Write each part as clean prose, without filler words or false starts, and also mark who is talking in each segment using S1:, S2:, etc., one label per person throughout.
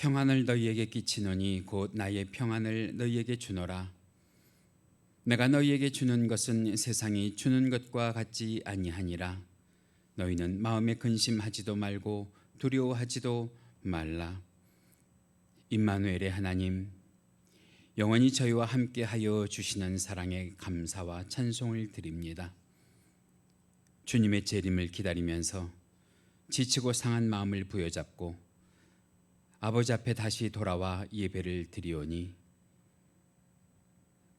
S1: 평안을 너희에게 끼치노니 곧 나의 평안을 너희에게 주노라. 내가 너희에게 주는 것은 세상이 주는 것과 같지 아니하니라. 너희는 마음에 근심하지도 말고 두려워하지도 말라. 임마누엘의 하나님, 영원히 저희와 함께하여 주시는 사랑에 감사와 찬송을 드립니다. 주님의 재림을 기다리면서 지치고 상한 마음을 부여잡고 아버지 앞에 다시 돌아와 예배를 드리오니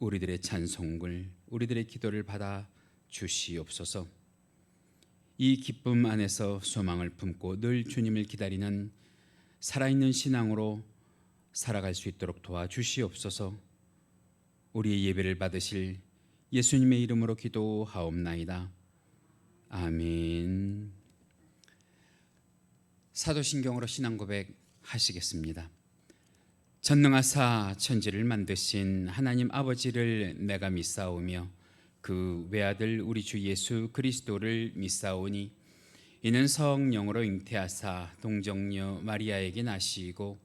S1: 우리들의 찬송을, 우리들의 기도를 받아 주시옵소서. 이 기쁨 안에서 소망을 품고 늘 주님을 기다리는 살아있는 신앙으로 살아갈 수 있도록 도와주시옵소서. 우리의 예배를 받으실 예수님의 이름으로 기도하옵나이다. 아멘. 사도신경으로 신앙 고백 하시겠습니다. 전능하사 천지를 만드신 하나님 아버지를 내가 믿사오며 그 외아들 우리 주 예수 그리스도를 믿사오니 이는 성령으로 잉태하사 동정녀 마리아에게 나시고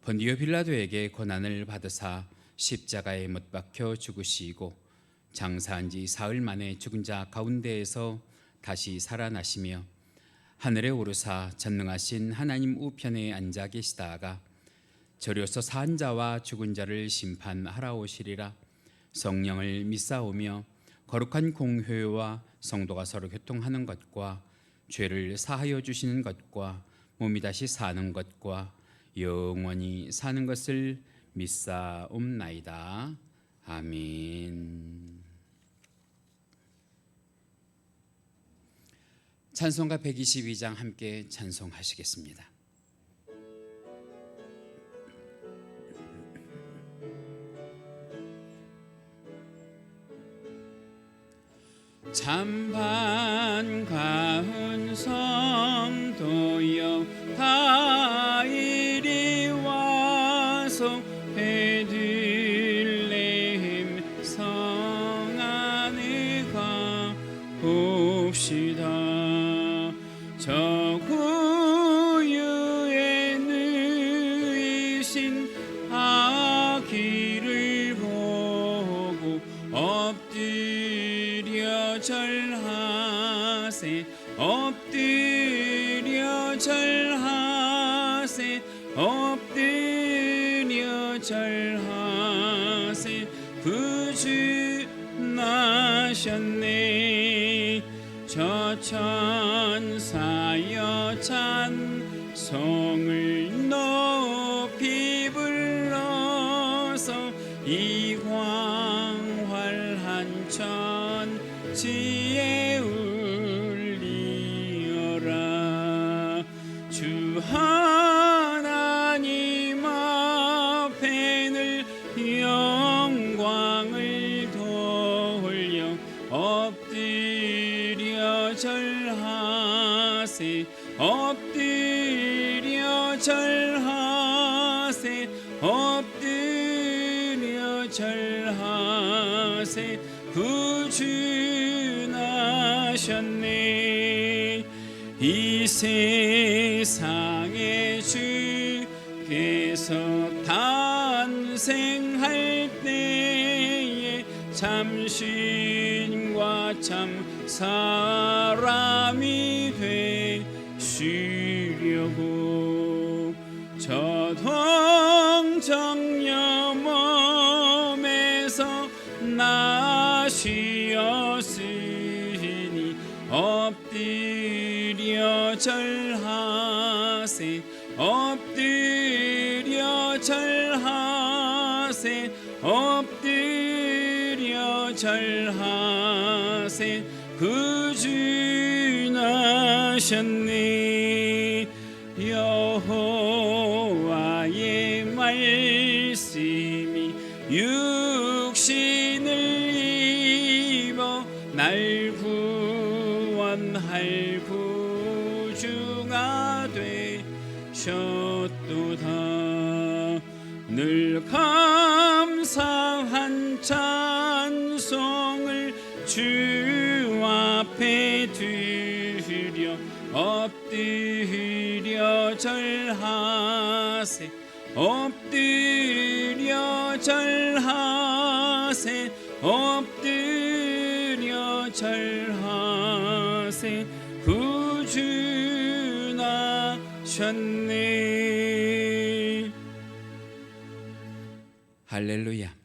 S1: 본디오 빌라도에게 고난을 받으사 십자가에 못 박혀 죽으시고 장사한 지 사흘 만에 죽은 자 가운데에서 다시 살아나시며 하늘에 오르사 전능하신 하나님 우편에 앉아 계시다가 저려서 산 자와 죽은 자를 심판하러 오시리라. 성령을 믿사오며 거룩한 공회와 성도가 서로 교통하는 것과 죄를 사하여 주시는 것과 몸이 다시 사는 것과 영원히 사는 것을 믿사옵나이다. 아멘. 찬송가 122장 함께 찬송하시겠습니다. 찬반 가은 성도여 다 이리 와서 베들레헴 성 안에 가봅시다. 저 구유에 누이신 아기를 보고 엎드려 절하세 엎드려 절하세 엎드려 절하세 구주 나셨네. 저 천사여 찬송을 높이 불러서 이 광활한 천지에 울리어라. 주 하나님 앞에 늘 영광을 돌려 엎드려 절하세 엎드려 절하세 엎드려 절하세 구주 나셨네. 이 세상에 주께서 탄생할 때에 참신과 참 사람이 되시려고 저 동정녀 몸에서 나시었으니 엎드려 절하세 엎드려 절하세 엎드려 절하세 구주 나셨네. 여호와의 말씀이 육신을 입어 날 구원할 구주가 되셨도다. 늘 감사한 찬송을 주 앞에 드려 엎드려 절하세 엎드려 절하세 엎드려 절하세 구주 나셨네. 할렐루야.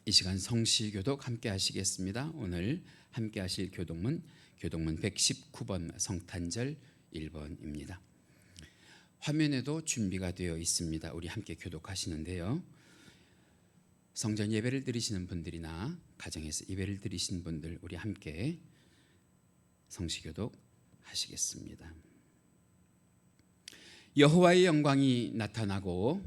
S1: 이 시간 성시교독 함께 하시겠습니다. 오늘 함께 하실 교독문 119번 성탄절 1번입니다. 화면에도 준비가 되어 있습니다. 우리 함께 교독하시는데요. 성전 예배를 드리시는 분들이나 가정에서 예배를 드리신 분들 우리 함께 성시교독 하시겠습니다. 여호와의 영광이 나타나고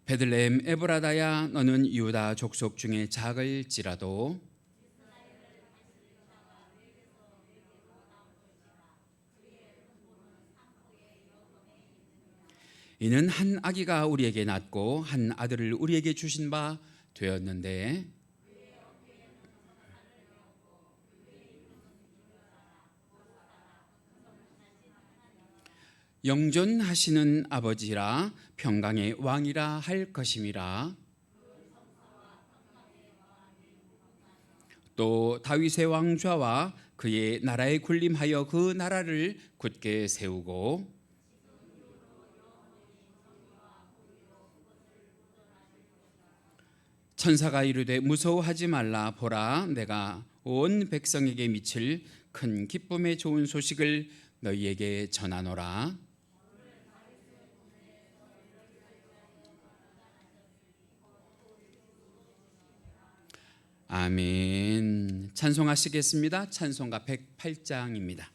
S1: 베들레헴 에브라다야 너는 유다 족속 중에 작을지라도 이는 한 아기가 우리에게 낳고 한 아들을 우리에게 주신 바 되었는데 영존하시는 아버지라 평강의 왕이라 할 것임이라. 또 다윗의 왕좌와 그의 나라에 군림하여 그 나라를 굳게 세우고 천사가 이르되 무서워하지 말라. 보라 내가 온 백성에게 미칠 큰 기쁨의 좋은 소식을 너희에게 전하노라. 아멘. 찬송하시겠습니다. 찬송가 108장입니다.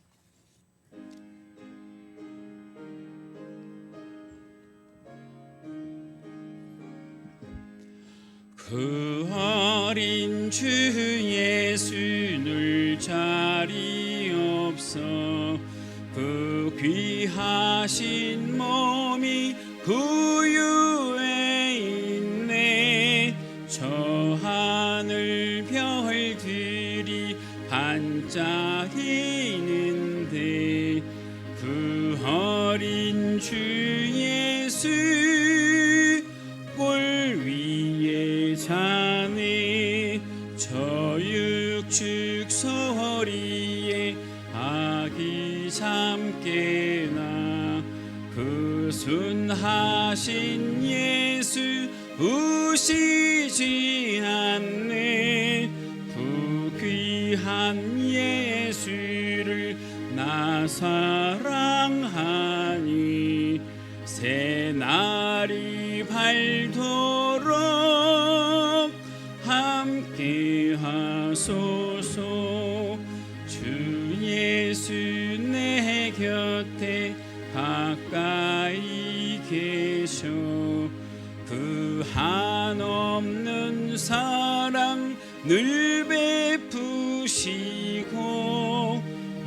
S1: 그 어린 주 예수 늘 자리 없어 그 귀하신 몸이 구유에 있네. 저 하늘 별들이 반짝이는데 그 어린 주 예수 볼 위에 자네. 저 육축 소리에 아기 잠깨나 그 순하신 예수 우시지 않네. 부귀한 예수를 나 사랑하니 새 날이 밝도록 함께 하소서. 주 예수 내 곁에 가까이 계셔 그 한없는 사랑 늘 베푸시고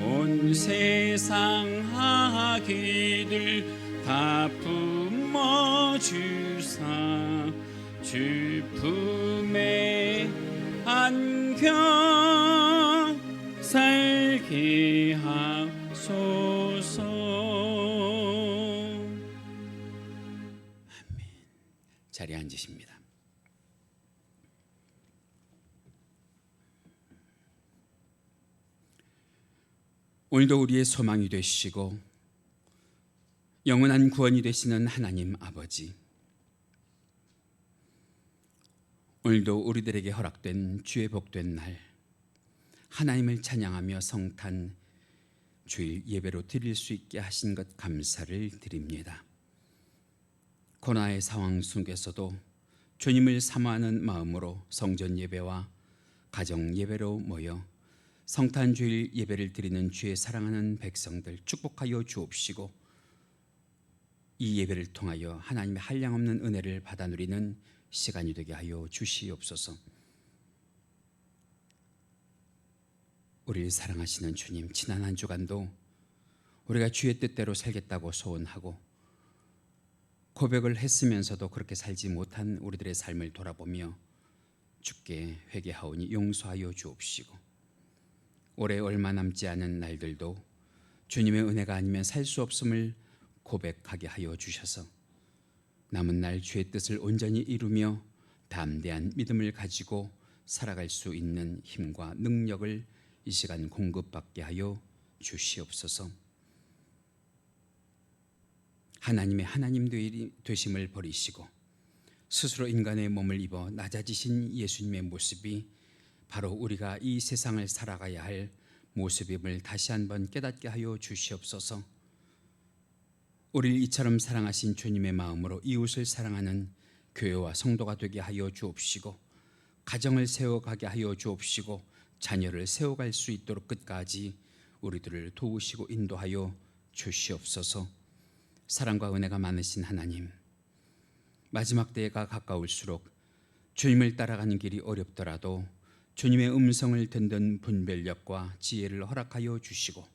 S1: 온 세상 악귀들 다 품어주사 주 품에 안겨 살게 하소서. 자리에 앉으십니다. 오늘도 우리의 소망이 되시고 영원한 구원이 되시는 하나님 아버지, 오늘도 우리들에게 허락된 주의 복된 날 하나님을 찬양하며 성탄 주일 예배로 드릴 수 있게 하신 것 감사를 드립니다. 고난의 상황 속에서도 주님을 사모하는 마음으로 성전 예배와 가정 예배로 모여 성탄 주일 예배를 드리는 주의 사랑하는 백성들 축복하여 주옵시고 이 예배를 통하여 하나님의 한량없는 은혜를 받아 누리는 시간이 되게 하여 주시옵소서. 우리를 사랑하시는 주님, 지난 한 주간도 우리가 주의 뜻대로 살겠다고 소원하고 고백을 했으면서도 그렇게 살지 못한 우리들의 삶을 돌아보며 주께 회개하오니 용서하여 주옵시고 올해 얼마 남지 않은 날들도 주님의 은혜가 아니면 살 수 없음을 고백하게 하여 주셔서 남은 날 주의 뜻을 온전히 이루며 담대한 믿음을 가지고 살아갈 수 있는 힘과 능력을 이 시간 공급받게 하여 주시옵소서. 하나님의 하나님 되심을 버리시고 스스로 인간의 몸을 입어 낮아지신 예수님의 모습이 바로 우리가 이 세상을 살아가야 할 모습임을 다시 한번 깨닫게 하여 주시옵소서. 우리를 이처럼 사랑하신 주님의 마음으로 이웃을 사랑하는 교회와 성도가 되게 하여 주옵시고, 가정을 세워가게 하여 주옵시고, 자녀를 세워갈 수 있도록 끝까지 우리들을 도우시고 인도하여 주시옵소서. 사랑과 은혜가 많으신 하나님, 마지막 때가 가까울수록 주님을 따라가는 길이 어렵더라도 주님의 음성을 듣는 분별력과 지혜를 허락하여 주시고,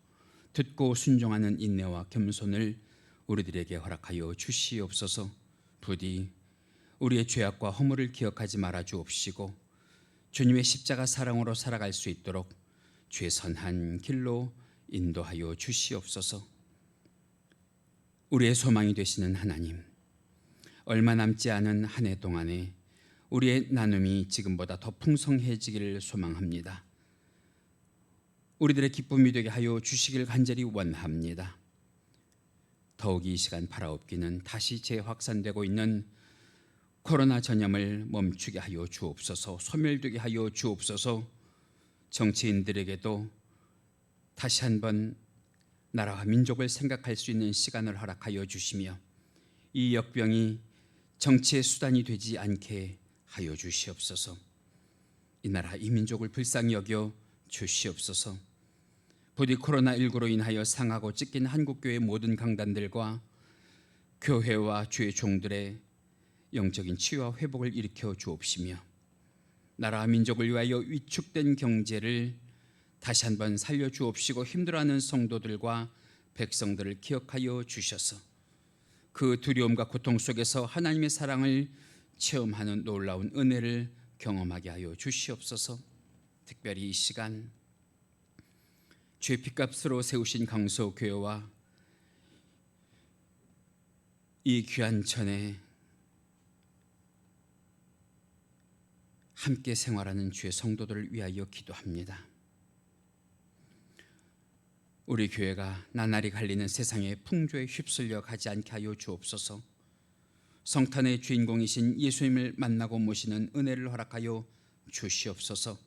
S1: 듣고 순종하는 인내와 겸손을 우리들에게 허락하여 주시옵소서. 부디 우리의 죄악과 허물을 기억하지 말아 주옵시고, 주님의 십자가 사랑으로 살아갈 수 있도록 최선한 길로 인도하여 주시옵소서. 우리의 소망이 되시는 하나님, 얼마 남지 않은 한 해 동안에 우리의 나눔이 지금보다 더 풍성해지기를 소망합니다. 우리들의 기쁨이 되게 하여 주시길 간절히 원합니다. 더욱 이 시간 바라옵기는 다시 재확산되고 있는 코로나 전염을 멈추게 하여 주옵소서. 소멸되게 하여 주옵소서. 정치인들에게도 다시 한번 나라와 민족을 생각할 수 있는 시간을 허락하여 주시며, 이 역병이 정치의 수단이 되지 않게 하여 주시옵소서. 이 나라 이 민족을 불쌍히 여겨 주시옵소서. 부디 코로나19로 인하여 상하고 찢긴 한국교회 모든 강단들과 교회와 주의 종들의 영적인 치유와 회복을 일으켜 주옵시며, 나라와 민족을 위하여 위축된 경제를 다시 한번 살려 주옵시고, 힘들어하는 성도들과 백성들을 기억하여 주셔서 그 두려움과 고통 속에서 하나님의 사랑을 체험하는 놀라운 은혜를 경험하게 하여 주시옵소서. 특별히 이 시간 주의 핏값으로 세우신 강소교회와 이 귀한 전에 함께 생활하는 주의 성도들을 위하여 기도합니다. 우리 교회가 나날이 갈리는 세상의 풍조에 휩쓸려 가지 않게 하여 주옵소서. 성탄의 주인공이신 예수님을 만나고 모시는 은혜를 허락하여 주시옵소서.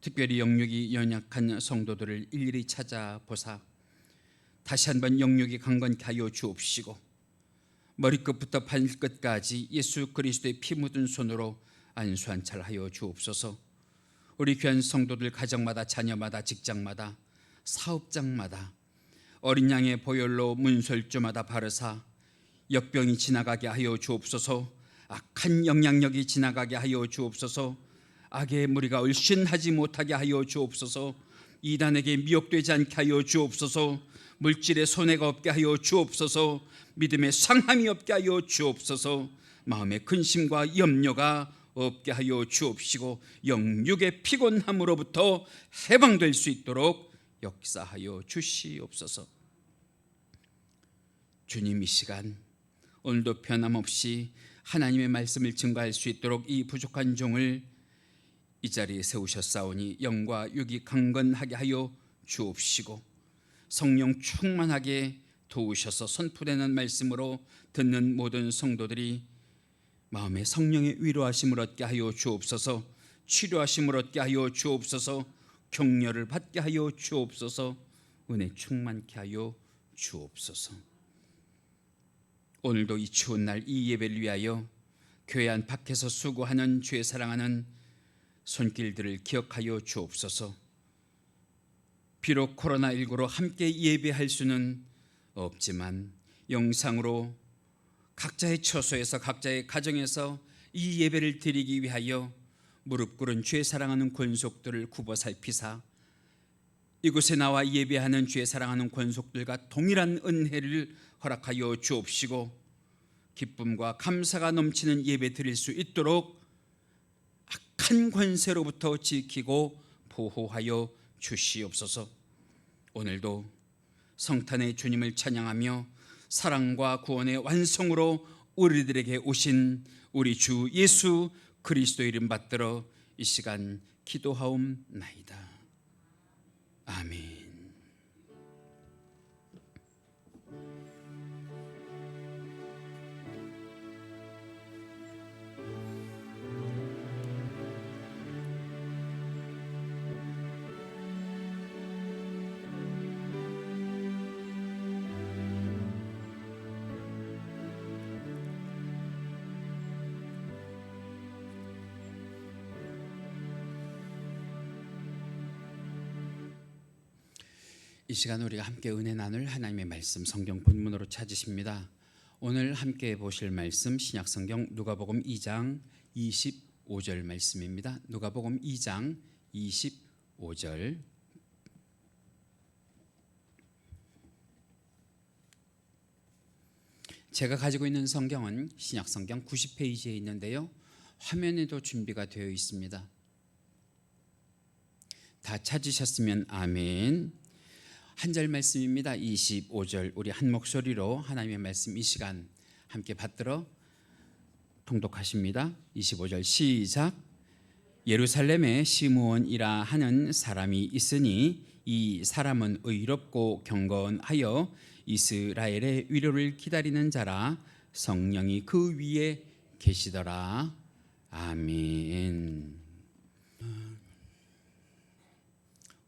S1: 특별히 영육이 연약한 성도들을 일일이 찾아보사 다시 한번 영육이 강건케 하여 주옵시고, 머리끝부터 발끝까지 예수 그리스도의 피 묻은 손으로 안수한찰하여 주옵소서. 우리 귀한 성도들 가정마다, 자녀마다, 직장마다, 사업장마다 어린 양의 보혈로 문설주마다 바르사 역병이 지나가게 하여 주옵소서. 악한 영향력이 지나가게 하여 주옵소서. 악의 무리가 얼씬하지 못하게 하여 주옵소서. 이단에게 미혹되지 않게 하여 주옵소서. 물질의 손해가 없게 하여 주옵소서. 믿음의 상함이 없게 하여 주옵소서. 마음의 근심과 염려가 없게 하여 주옵시고, 영육의 피곤함으로부터 해방될 수 있도록 역사하여 주시옵소서. 주님, 이 시간 오늘도 변함없이 하나님의 말씀을 증거할 수 있도록 이 부족한 종을 이 자리에 세우셨사오니 영과 육이 강건하게 하여 주옵시고, 성령 충만하게 도우셔서 선포되는 말씀으로 듣는 모든 성도들이 마음의 성령의 위로하심을 얻게 하여 주옵소서. 치료하심을 얻게 하여 주옵소서. 격려를 받게 하여 주옵소서. 은혜 충만케 하여 주옵소서. 오늘도 이 추운 날 이 예배를 위하여 교회 안팎에서 수고하는 주의 사랑하는 손길들을 기억하여 주옵소서. 비록 코로나19로 함께 예배할 수는 없지만 영상으로 각자의 처소에서 각자의 가정에서 이 예배를 드리기 위하여 무릎 꿇은 주의 사랑하는 권속들을 굽어 살피사 이곳에 나와 예배하는 주의 사랑하는 권속들과 동일한 은혜를 허락하여 주옵시고, 기쁨과 감사가 넘치는 예배 드릴 수 있도록 악한 권세로부터 지키고 보호하여 주시옵소서. 오늘도 성탄의 주님을 찬양하며 사랑과 구원의 완성으로 우리들에게 오신 우리 주 예수 그리스도 이름 받들어 이 시간 기도하옵나이다. 아멘. 이 시간 우리가 함께 은혜 나눌 하나님의 말씀 성경 본문으로 찾으십니다. 오늘 함께 보실 말씀 신약성경 누가복음 2장 25절 말씀입니다. 누가복음 2장 25절. 제가 가지고 있는 성경은 신약성경 90페이지에 있는데요, 화면에도 준비가 되어 있습니다. 다 찾으셨으면 아멘. 한 절 말씀입니다. 25절 우리 한 목소리로 하나님의 말씀 이 시간 함께 받들어 통독하십니다. 25절 시작. 예루살렘에 시므온이라 하는 사람이 있으니 이 사람은 의롭고 경건하여 이스라엘의 위로를 기다리는 자라. 성령이 그 위에 계시더라. 아멘.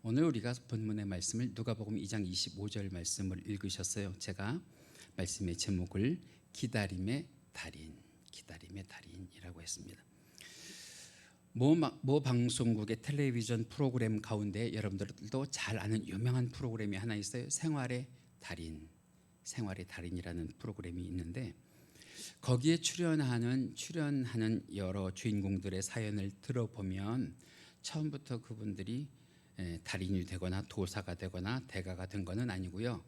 S1: 오늘 우리가 본문의 말씀을 누가복음 2장 25절 말씀을 읽으셨어요. 제가 말씀의 제목을 기다림의 달인이라고 했습니다. 모 방송국의 텔레비전 프로그램 가운데 여러분들도 잘 아는 유명한 프로그램이 하나 있어요. 생활의 달인이라는 프로그램이 있는데, 거기에 출연하는 여러 주인공들의 사연을 들어보면 처음부터 그분들이 달인이 되거나 도사가 되거나 대가가 된 거는 아니고요.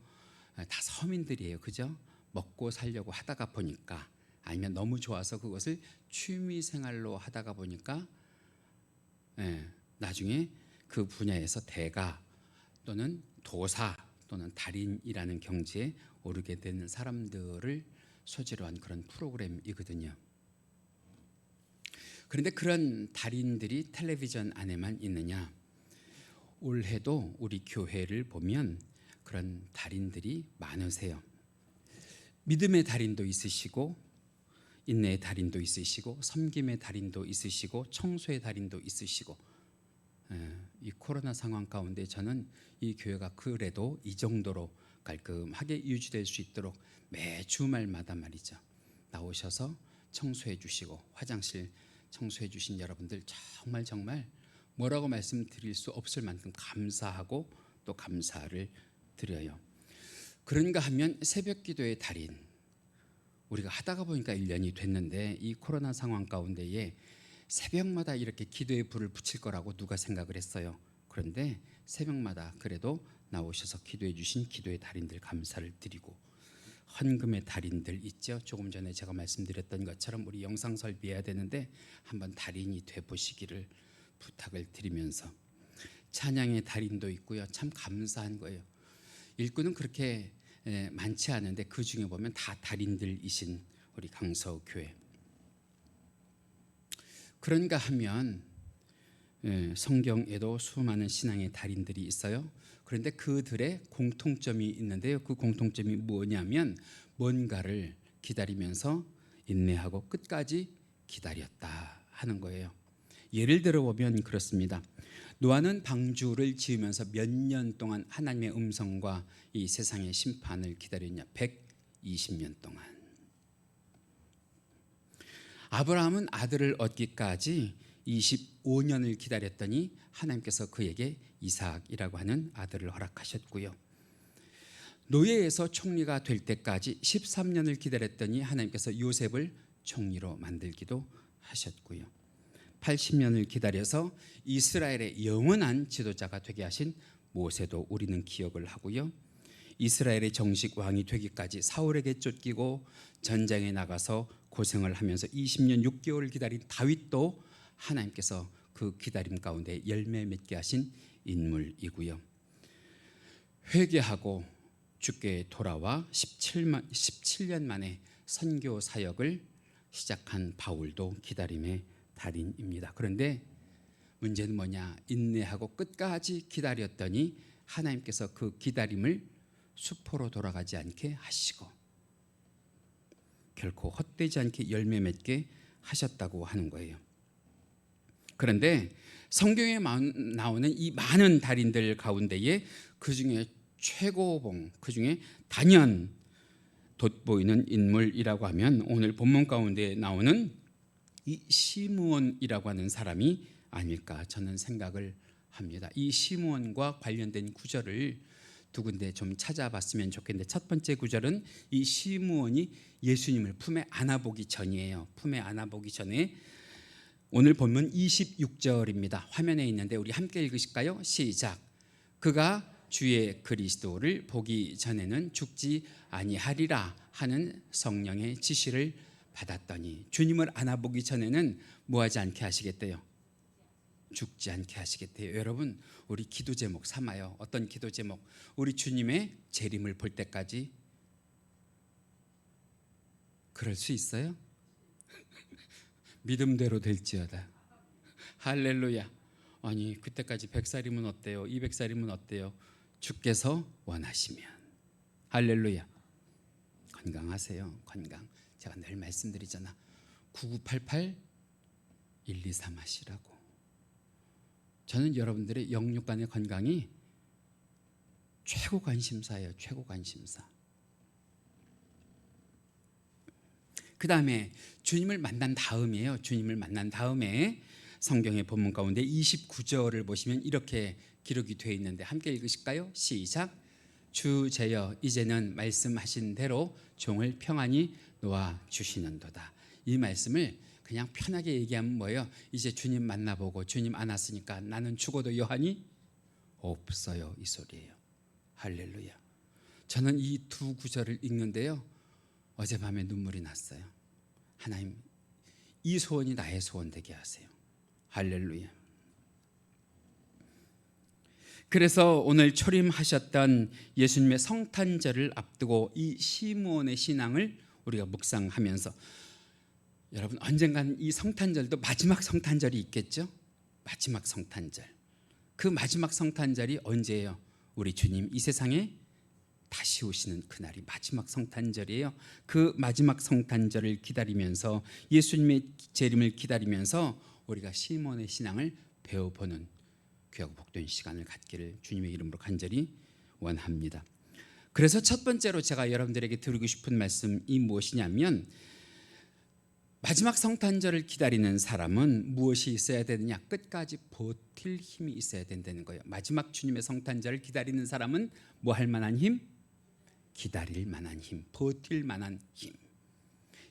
S1: 다 서민들이에요. 그죠? 먹고 살려고 하다가 보니까, 아니면 너무 좋아서 그것을 취미 생활로 하다가 보니까 나중에 그 분야에서 대가 또는 도사 또는 달인이라는 경지에 오르게 되는 사람들을 소재로 한 그런 프로그램이거든요. 그런데 그런 달인들이 텔레비전 안에만 있느냐? 올해도 우리 교회를 보면 그런 달인들이 많으세요. 믿음의 달인도 있으시고, 인내의 달인도 있으시고, 섬김의 달인도 있으시고, 청소의 달인도 있으시고, 이 코로나 상황 가운데 저는 이 교회가 그래도 이 정도로 깔끔하게 유지될 수 있도록 매 주말마다 말이죠, 나오셔서 청소해 주시고 화장실 청소해 주신 여러분들 정말 뭐라고 말씀드릴 수 없을 만큼 감사하고 또 감사를 드려요. 그런가 하면 새벽 기도의 달인, 우리가 하다가 보니까 1년이 됐는데 이 코로나 상황 가운데에 새벽마다 이렇게 기도의 불을 붙일 거라고 누가 생각을 했어요. 그런데 새벽마다 그래도 나오셔서 기도해 주신 기도의 달인들 감사를 드리고, 헌금의 달인들 있죠. 조금 전에 제가 말씀드렸던 것처럼 우리 영상 설비해야 되는데 한번 달인이 돼 보시기를 부탁을 드리면서, 찬양의 달인도 있고요. 참 감사한 거예요. 일꾼은 그렇게 많지 않은데 그 중에 보면 다 달인들이신 우리 강서구 교회. 그런가 하면 성경에도 수많은 신앙의 달인들이 있어요. 그런데 그들의 공통점이 있는데요. 그 공통점이 뭐냐면 뭔가를 기다리면서 인내하고 끝까지 기다렸다 하는 거예요. 예를 들어 보면 그렇습니다. 노아는 방주를 지으면서 몇 년 동안 하나님의 음성과 이 세상의 심판을 기다렸냐? 120년 동안. 아브라함은 아들을 얻기까지 25년을 기다렸더니 하나님께서 그에게 이삭이라고 하는 아들을 허락하셨고요. 노예에서 총리가 될 때까지 13년을 기다렸더니 하나님께서 요셉을 총리로 만들기도 하셨고요. 80년을 기다려서 이스라엘의 영원한 지도자가 되게 하신 모세도 우리는 기억을 하고요. 이스라엘의 정식 왕이 되기까지 사울에게 쫓기고 전장에 나가서 고생을 하면서 20년 6개월을 기다린 다윗도 하나님께서 그 기다림 가운데 열매 맺게 하신 인물이고요. 회개하고 주께 돌아와 17년 만에 선교 사역을 시작한 바울도 기다림의 달인입니다. 그런데 문제는 뭐냐? 인내하고 끝까지 기다렸더니 하나님께서 그 기다림을 수포로 돌아가지 않게 하시고 결코 헛되지 않게 열매 맺게 하셨다고 하는 거예요. 그런데 성경에 나오는 이 많은 달인들 가운데에 그중에 최고봉, 그중에 단연 돋보이는 인물이라고 하면 오늘 본문 가운데 나오는 이 시므온이라고 하는 사람이 아닐까 저는 생각을 합니다. 이 시므온과 관련된 구절을 두 군데 좀 찾아봤으면 좋겠는데, 첫 번째 구절은 이 시므온이 예수님을 품에 안아보기 전이에요. 품에 안아보기 전에 오늘 본문 26절입니다. 화면에 있는데 우리 함께 읽으실까요? 시작. 그가 주의 그리스도를 보기 전에는 죽지 아니하리라 하는 성령의 지시를 받았더니, 주님을 안아보기 전에는 뭐하지 않게 하시겠대요? 죽지 않게 하시겠대요. 여러분, 우리 기도 제목 삼아요. 어떤 기도 제목? 우리 주님의 재림을 볼 때까지 그럴 수 있어요? 믿음대로 될지어다. 할렐루야. 아니 그때까지 100살이면 어때요? 200살이면 어때요? 주께서 원하시면. 할렐루야. 건강하세요. 건강. 제가 늘 말씀드리잖아. 9988 123 하시라고. 저는 여러분들의 영육간의 건강이 최고 관심사예요. 최고 관심사. 그 다음에 주님을 만난 다음이에요. 주님을 만난 다음에 성경의 본문 가운데 29절을 보시면 이렇게 기록이 되어 있는데 함께 읽으실까요? 시작. 주 제여 이제는 말씀하신 대로 종을 평안히 놓아 주시는도다. 이 말씀을 그냥 편하게 얘기하면 뭐예요? 이제 주님 만나보고 주님 안았으니까 나는 죽어도 여한이 없어요. 이 소리예요. 할렐루야. 저는 이 두 구절을 읽는데요, 어젯밤에 눈물이 났어요. 하나님, 이 소원이 나의 소원 되게 하세요. 할렐루야. 그래서 오늘 초림하셨던 예수님의 성탄절을 앞두고 이 시므온의 신앙을 우리가 묵상하면서, 여러분 언젠간 이 성탄절도 마지막 성탄절이 있겠죠? 마지막 성탄절. 그 마지막 성탄절이 언제예요? 우리 주님 이 세상에 다시 오시는 그날이 마지막 성탄절이에요. 그 마지막 성탄절을 기다리면서, 예수님의 재림을 기다리면서 우리가 시므온의 신앙을 배워보는 귀하고 복된 시간을 갖기를 주님의 이름으로 간절히 원합니다. 그래서 첫 번째로 제가 여러분들에게 드리고 싶은 말씀이 무엇이냐면, 마지막 성탄절을 기다리는 사람은 무엇이 있어야 되느냐? 끝까지 버틸 힘이 있어야 된다는 거예요. 마지막 주님의 성탄절을 기다리는 사람은 뭐 할 만한 힘? 기다릴 만한 힘, 버틸 만한 힘.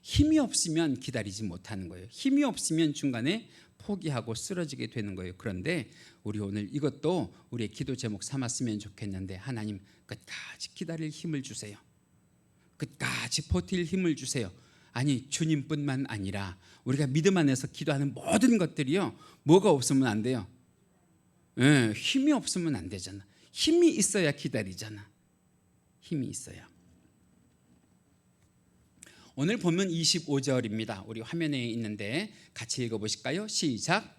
S1: 힘이 없으면 기다리지 못하는 거예요. 힘이 없으면 중간에 포기하고 쓰러지게 되는 거예요. 그런데 우리 오늘 이것도 우리의 기도 제목 삼았으면 좋겠는데, 하나님 끝까지 기다릴 힘을 주세요. 끝까지 버틸 힘을 주세요. 아니 주님뿐만 아니라 우리가 믿음 안에서 기도하는 모든 것들이요, 뭐가 없으면 안 돼요? 힘이 없으면 안 되잖아. 힘이 있어야 기다리잖아. 힘이 있어야. 오늘 본문 25절입니다. 우리 화면에 있는데 같이 읽어보실까요? 시작.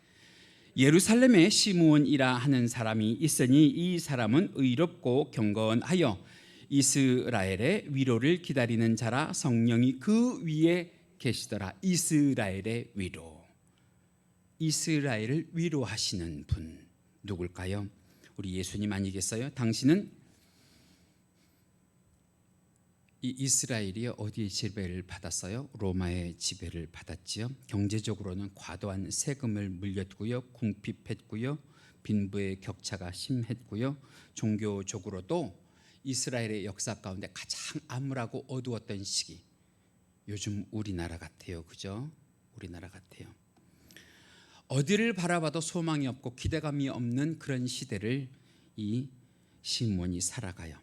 S1: 예루살렘에 시므온이라 하는 사람이 있으니 이 사람은 의롭고 경건하여 이스라엘의 위로를 기다리는 자라. 성령이 그 위에 계시더라. 이스라엘의 위로. 이스라엘을 위로하시는 분 누굴까요? 우리 예수님 아니겠어요? 당신은 이 이스라엘이 어디의 지배를 받았어요? 로마의 지배를 받았지요. 경제적으로는 과도한 세금을 물렸고요, 궁핍했고요, 빈부의 격차가 심했고요, 종교적으로도 이스라엘의 역사 가운데 가장 암울하고 어두웠던 시기. 요즘 우리나라 같아요. 그죠? 우리나라 같아요. 어디를 바라봐도 소망이 없고 기대감이 없는 그런 시대를 이 시므온이 살아가요.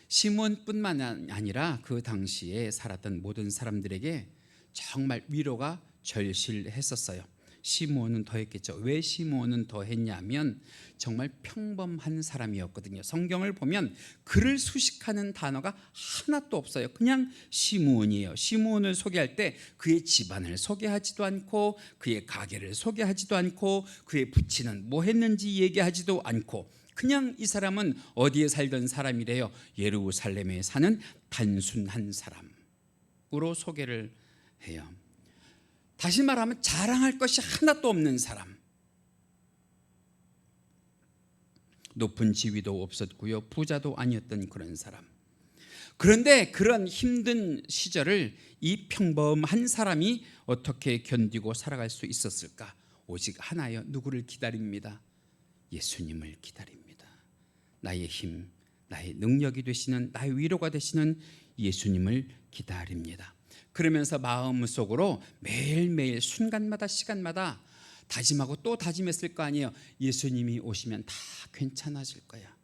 S1: 시므온뿐만 아니라 그 당시에 살았던 모든 사람들에게 정말 위로가 절실했었어요. 시므온은 더했겠죠. 왜 시므온은 더했냐면 정말 평범한 사람이었거든요. 성경을 보면 그를 수식하는 단어가 하나도 없어요. 그냥 시므온이에요. 시므온을 소개할 때 그의 집안을 소개하지도 않고 그의 가게를 소개하지도 않고 그의 부친은 뭐 했는지 얘기하지도 않고 그냥 이 사람은 어디에 살던 사람이래요? 예루살렘에 사는 단순한 사람으로 소개를 해요. 다시 말하면 자랑할 것이 하나도 없는 사람. 높은 지위도 없었고요, 부자도 아니었던 그런 사람. 그런데 그런 힘든 시절을 이 평범한 사람이 어떻게 견디고 살아갈 수 있었을까? 오직 하나요. 누구를 기다립니다? 예수님을 기다립니다. 나의 힘, 나의 능력이 되시는, 나의 위로가 되시는 예수님을 기다립니다. 그러면서 마음속으로 매일매일 순간마다 시간마다 다짐하고 또 다짐했을 거 아니에요. 예수님이 오시면 다 괜찮아질 거야.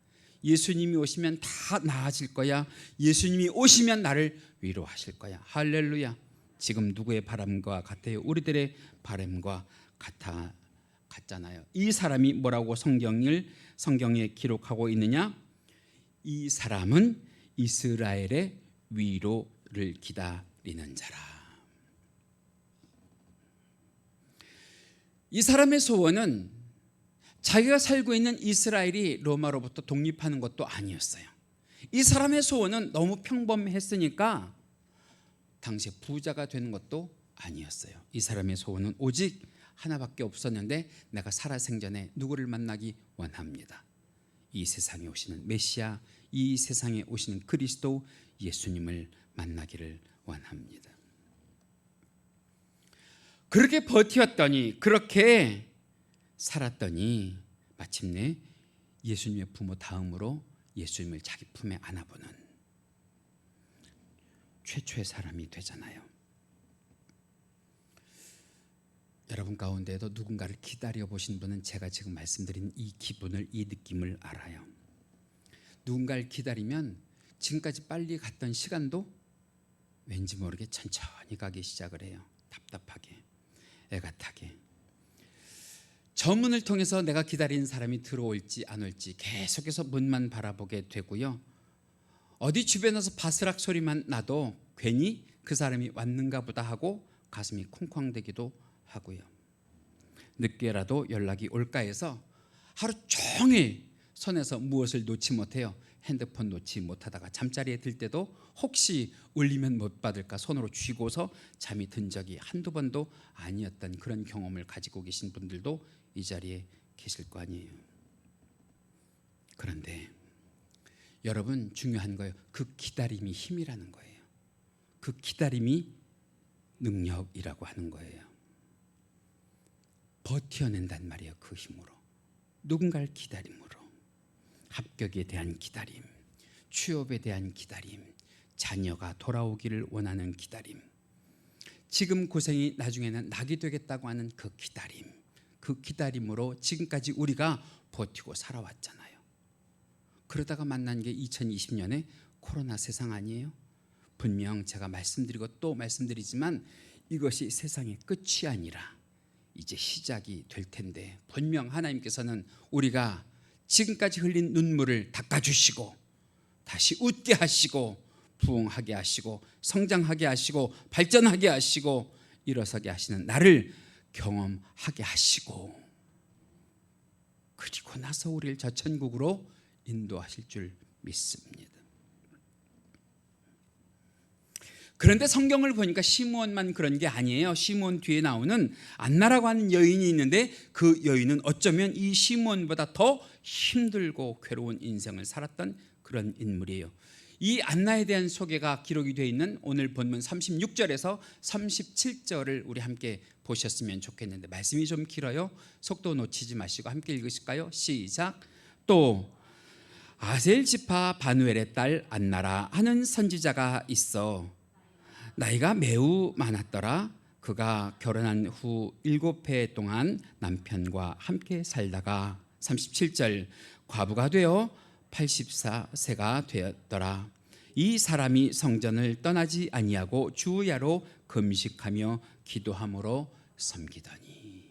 S1: 예수님이 오시면 다 나아질 거야. 예수님이 오시면 나를 위로하실 거야. 할렐루야. 지금 누구의 바람과 같아요? 우리들의 바람과 같잖아요. 이 사람이 뭐라고 성경에 기록하고 있느냐? 이 사람은 이스라엘의 위로를 기다리는 자라. 이 사람의 소원은 자기가 살고 있는 이스라엘이 로마로부터 독립하는 것도 아니었어요. 이 사람의 소원은 너무 평범했으니까 당시에 부자가 되는 것도 아니었어요. 이 사람의 소원은 오직 하나밖에 없었는데, 내가 살아생전에 누구를 만나기 원합니다. 이 세상에 오시는 메시아, 이 세상에 오시는 그리스도 예수님을 만나기를 원합니다. 그렇게 버티었더니, 그렇게 살았더니 마침내 예수님의 부모 다음으로 예수님을 자기 품에 안아보는 최초의 사람이 되잖아요. 여러분 가운데에도 누군가를 기다려보신 분은 제가 지금 말씀드린 이 기분을, 이 느낌을 알아요. 누군가를 기다리면 지금까지 빨리 갔던 시간도 왠지 모르게 천천히 가기 시작을 해요. 답답하게, 애가 타게. 저 문을 통해서 내가 기다리는 사람이 들어올지 안 올지 계속해서 문만 바라보게 되고요, 어디 주변에서 바스락 소리만 나도 괜히 그 사람이 왔는가 보다 하고 가슴이 콩쾅대기도 하고요, 늦게라도 연락이 올까 해서 하루 종일 손에서 무엇을 놓지 못해요. 핸드폰 놓지 못하다가 잠자리에 들 때도 혹시 울리면 못 받을까 손으로 쥐고서 잠이 든 적이 한두 번도 아니었던 그런 경험을 가지고 계신 분들도 이 자리에 계실 거 아니에요. 그런데 여러분, 중요한 거예요. 그 기다림이 힘이라는 거예요. 그 기다림이 능력이라고 하는 거예요. 버텨낸단 말이에요. 그 힘으로, 누군가를 기다림으로. 합격에 대한 기다림, 취업에 대한 기다림, 자녀가 돌아오기를 원하는 기다림, 지금 고생이 나중에는 낙이 되겠다고 하는 그 기다림, 그 기다림으로 지금까지 우리가 버티고 살아왔잖아요. 그러다가 만난 게 2020년에 코로나 세상 아니에요? 분명 제가 말씀드리고 또 말씀드리지만 이것이 세상의 끝이 아니라 이제 시작이 될 텐데, 분명 하나님께서는 우리가 지금까지 흘린 눈물을 닦아주시고 다시 웃게 하시고 부흥하게 하시고 성장하게 하시고 발전하게 하시고 일어서게 하시는 나를 경험하게 하시고, 그리고 나서 우리를 저 천국으로 인도하실 줄 믿습니다. 그런데 성경을 보니까 시므온만 그런 게 아니에요. 시므온 뒤에 나오는 안나라고 하는 여인이 있는데, 그 여인은 어쩌면 이 시므온보다 더 힘들고 괴로운 인생을 살았던 그런 인물이에요. 이 안나에 대한 소개가 기록이 되어 있는 오늘 본문 36절에서 37절을 우리 함께 보셨으면 좋겠는데, 말씀이 좀 길어요. 속도 놓치지 마시고 함께 읽으실까요? 시작. 또 아셀 지파 바누엘의 딸 안나라 하는 선지자가 있어 나이가 매우 많았더라. 그가 결혼한 후 7해 동안 남편과 함께 살다가 37절 과부가 되어 84세가 되었더라. 이 사람이 성전을 떠나지 아니하고 주야로 금식하며 기도함으로 섬기더니.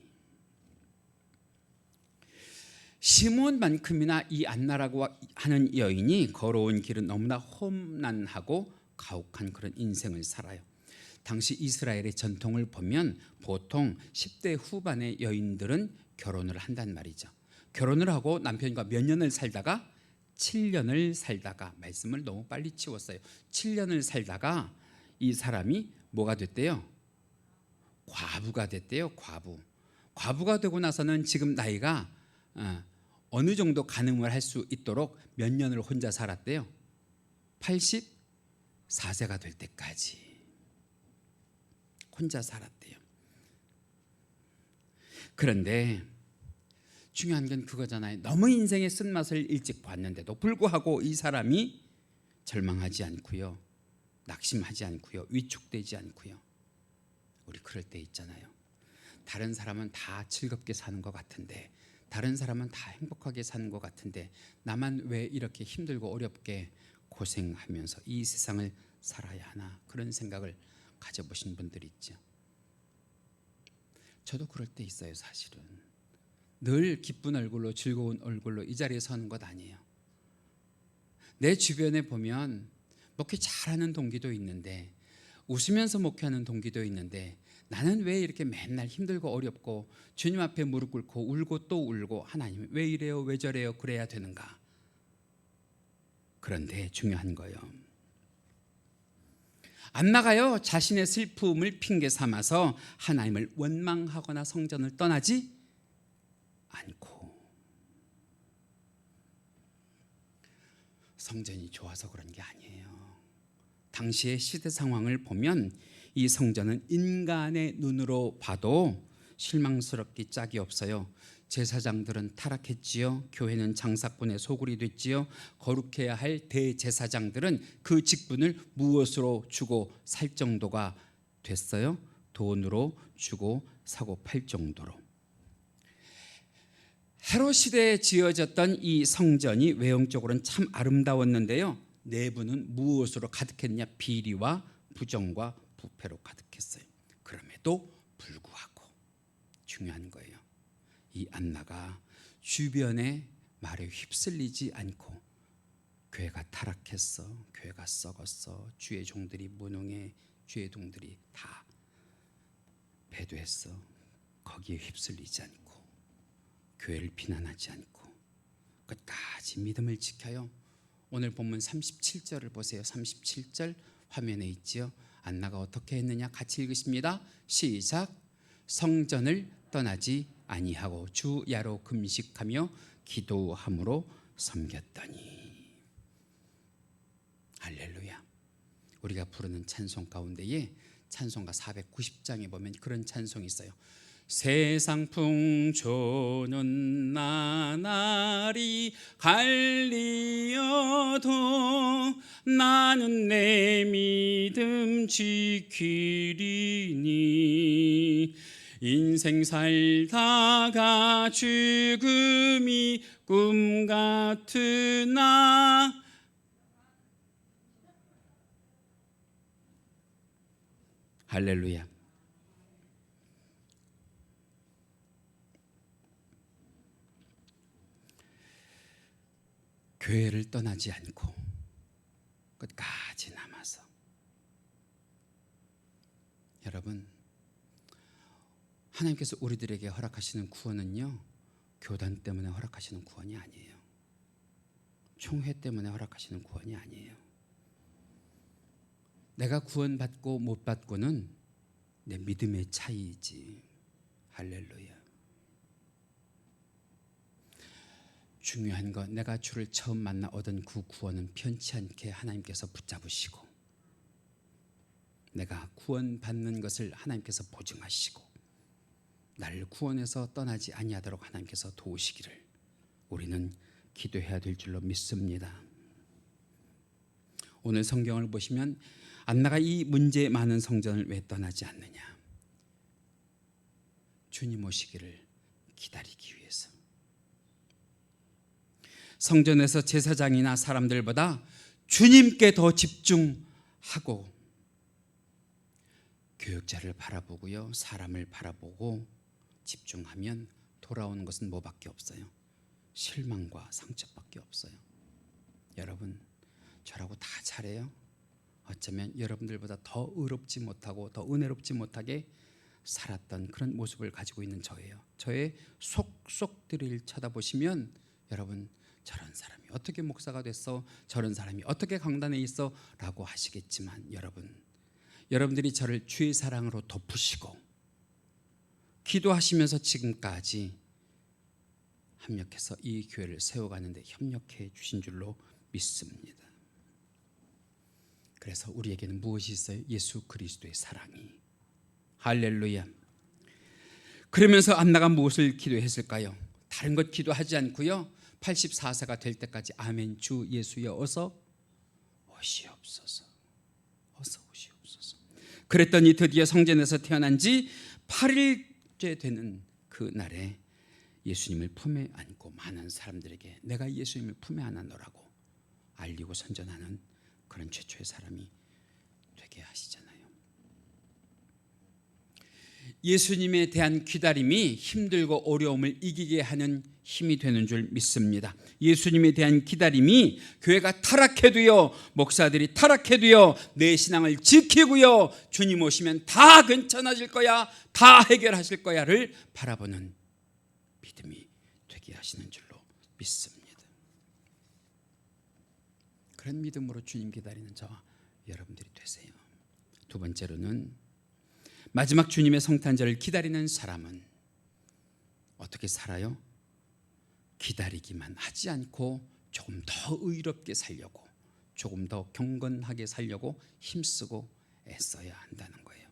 S1: 시몬만큼이나 이 안나라고 하는 여인이 걸어온 길은 너무나 험난하고 가혹한 그런 인생을 살아요. 당시 이스라엘의 전통을 보면 보통 10대 후반의 여인들은 결혼을 한단 말이죠. 결혼을 하고 남편과 몇 년을 살다가 7년을 살다가, 말씀을 너무 빨리 치웠어요. 7년을 살다가 이 사람이 뭐가 됐대요? 과부가 됐대요. 과부가 되고 나서는 지금 나이가 어느 정도 가늠을 할 수 있도록 몇 년을 혼자 살았대요? 84세가 될 때까지 혼자 살았대요. 그런데 중요한 건 그거잖아요. 너무 인생의 쓴맛을 일찍 봤는데도 불구하고 이 사람이 절망하지 않고요, 낙심하지 않고요, 위축되지 않고요. 우리 그럴 때 있잖아요. 다른 사람은 다 즐겁게 사는 것 같은데, 다른 사람은 다 행복하게 사는 것 같은데, 나만 왜 이렇게 힘들고 어렵게 고생하면서 이 세상을 살아야 하나, 그런 생각을 가져보신 분들이 있죠. 저도 그럴 때 있어요. 사실은 늘 기쁜 얼굴로, 즐거운 얼굴로 이 자리에 서는 것 아니에요. 내 주변에 보면 목회 잘하는 동기도 있는데, 웃으면서 목회하는 동기도 있는데, 나는 왜 이렇게 맨날 힘들고 어렵고 주님 앞에 무릎 꿇고 울고 또 울고, 하나님 왜 이래요, 왜 저래요, 그래야 되는가. 그런데 중요한 거예요, 안나가요 자신의 슬픔을 핑계 삼아서 하나님을 원망하거나 성전을 떠나지 않고, 성전이 좋아서 그런 게 아니에요. 당시의 시대 상황을 보면 이 성전은 인간의 눈으로 봐도 실망스럽기 짝이 없어요. 제사장들은 타락했지요. 교회는 장사꾼의 소굴이 됐지요. 거룩해야 할 대제사장들은 그 직분을 무엇으로 주고 살 정도가 됐어요? 돈으로 주고 사고 팔 정도로. 헤롯 시대에 지어졌던 이 성전이 외형적으로는 참 아름다웠는데요, 내부는 무엇으로 가득했냐? 비리와 부정과 부패로 가득했어요. 그럼에도 불구하고 중요한 거예요, 이 안나가 주변의 말에 휩쓸리지 않고, 교회가 타락했어, 교회가 썩었어, 주의 종들이 무능해, 주의 종들이 다 배도했어, 거기에 휩쓸리지 않고, 교회를 비난하지 않고 끝까지 믿음을 지켜요. 오늘 본문 37절을 보세요. 37절 화면에 있지요. 안나가 어떻게 했느냐? 같이 읽으십니다. 시작. 성전을 떠나지 아니하고 주 야로 금식하며 기도함으로 섬겼더니. 할렐루야. 우리가 부르는 찬송 가운데에 찬송가 490장에 보면 그런 찬송이 있어요. 세상 풍조는 나날이 갈리어도 나는 내 믿음 지키리니. 인생 살다가 죽음이 꿈 같으나. 할렐루야. 교회를 떠나지 않고 끝까지 남아서. 여러분, 하나님께서 우리들에게 허락하시는 구원은요, 교단 때문에 허락하시는 구원이 아니에요. 총회 때문에 허락하시는 구원이 아니에요. 내가 구원받고 못 받고는 내 믿음의 차이이지. 할렐루야. 중요한 건 내가 주를 처음 만나 얻은 그 구원은 편치 않게 하나님께서 붙잡으시고, 내가 구원받는 것을 하나님께서 보증하시고, 나를 구원해서 떠나지 아니하도록 하나님께서 도우시기를 우리는 기도해야 될 줄로 믿습니다. 오늘 성경을 보시면 안나가 이 문제 많은 성전을 왜 떠나지 않느냐? 주님 오시기를 기다리기 위해서. 성전에서 제사장이나 사람들보다 주님께 더 집중하고, 교역자를 바라보고요, 사람을 바라보고 집중하면 돌아오는 것은 뭐밖에 없어요? 실망과 상처밖에 없어요. 여러분, 저라고 다 잘해요. 어쩌면 여러분들보다 더 의롭지 못하고 더 은혜롭지 못하게 살았던 그런 모습을 가지고 있는 저예요. 저의 속속들을 쳐다보시면 여러분, 저런 사람이 어떻게 목사가 됐어? 저런 사람이 어떻게 강단에 있어? 라고 하시겠지만 여러분들이 저를 주의 사랑으로 덮으시고 기도하시면서 지금까지 협력해서 이 교회를 세워가는데 협력해 주신 줄로 믿습니다. 그래서 우리에게는 무엇이 있어요? 예수 그리스도의 사랑이. 할렐루야. 그러면서 안나가 무엇을 기도했을까요? 다른 것 기도하지 않고요, 84세가 될 때까지 아멘 주 예수여 어서 오시옵소서, 어서 오시옵소서. 그랬더니 드디어 성전에서 태어난 지 8일째 되는 그 날에 예수님을 품에 안고 많은 사람들에게 내가 예수님을 품에 안았노라고 알리고 선전하는 그런 최초의 사람이 되게 하시잖아요. 예수님에 대한 기다림이 힘들고 어려움을 이기게 하는 힘이 되는 줄 믿습니다. 예수님에 대한 기다림이 교회가 타락해도요, 목사들이 타락해도요, 내 신앙을 지키고요, 주님 오시면 다 괜찮아질 거야, 다 해결하실 거야를 바라보는 믿음이 되게 하시는 줄로 믿습니다. 그런 믿음으로 주님 기다리는 저와 여러분들이 되세요. 두 번째로는 마지막 주님의 성탄절을 기다리는 사람은 어떻게 살아요? 기다리기만 하지 않고 조금 더 의롭게 살려고, 조금 더 경건하게 살려고 힘쓰고 애써야 한다는 거예요.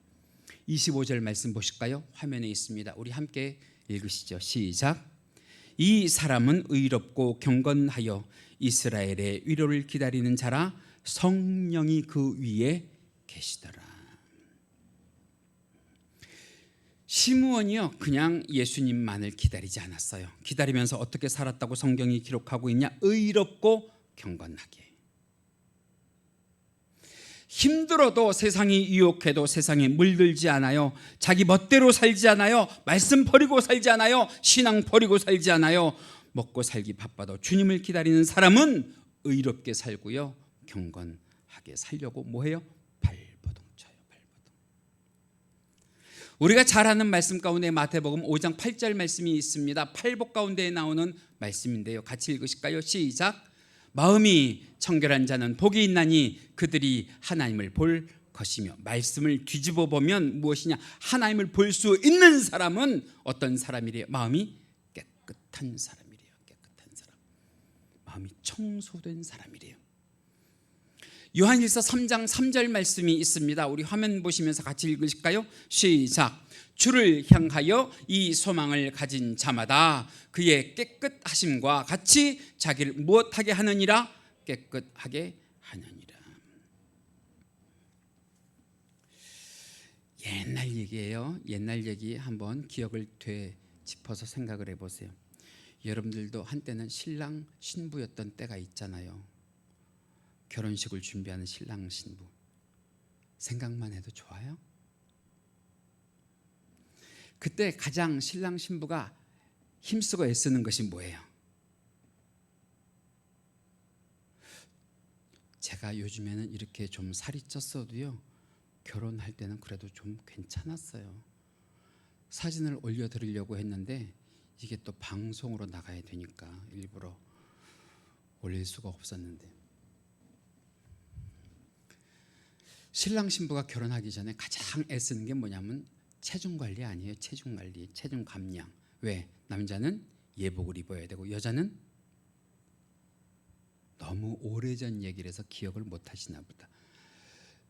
S1: 25절 말씀 보실까요? 화면에 있습니다. 우리 함께 읽으시죠. 시작. 이 사람은 의롭고 경건하여 이스라엘의 위로를 기다리는 자라 성령이 그 위에 계시더라. 시므온이요, 그냥 예수님만을 기다리지 않았어요. 기다리면서 어떻게 살았다고 성경이 기록하고 있냐? 의롭고 경건하게. 힘들어도 세상이 유혹해도 세상에 물들지 않아요. 자기 멋대로 살지 않아요. 말씀 버리고 살지 않아요. 신앙 버리고 살지 않아요. 먹고 살기 바빠도 주님을 기다리는 사람은 의롭게 살고요, 경건하게 살려고 뭐해요? 발버둥 쳐요. 발버둥. 우리가 잘 아는 말씀 가운데 마태복음 5장 8절 말씀이 있습니다. 팔복 가운데 나오는 말씀인데요, 같이 읽으실까요? 시작. 마음이 청결한 자는 복이 있나니 그들이 하나님을 볼 것이며. 말씀을 뒤집어 보면 무엇이냐? 하나님을 볼 수 있는 사람은 어떤 사람이래요? 마음이 깨끗한 사람이래요. 깨끗한 사람, 마음이 청소된 사람이래요. 요한일서 3장 3절 말씀이 있습니다. 우리 화면 보시면서 같이 읽으실까요? 시작. 주를 향하여 이 소망을 가진 자마다 그의 깨끗하심과 같이 자기를 무엇하게 하느니라? 깨끗하게 하느니라. 옛날 얘기예요. 옛날 얘기 한번 기억을 되짚어서 생각을 해보세요. 여러분들도 한때는 신랑 신부였던 때가 있잖아요. 결혼식을 준비하는 신랑 신부, 생각만 해도 좋아요? 그때 가장 신랑 신부가 힘쓰고 애쓰는 것이 뭐예요? 제가 요즘에는 이렇게 좀 살이 쪘어도요, 결혼할 때는 그래도 좀 괜찮았어요. 사진을 올려드리려고 했는데 이게 또 방송으로 나가야 되니까 일부러 올릴 수가 없었는데, 신랑 신부가 결혼하기 전에 가장 애쓰는 게 뭐냐면 체중 관리 아니에요. 체중 관리, 체중 감량. 왜? 남자는 예복을 입어야 되고 여자는 너무 오래전 얘기를 해서 기억을 못 하시나 보다.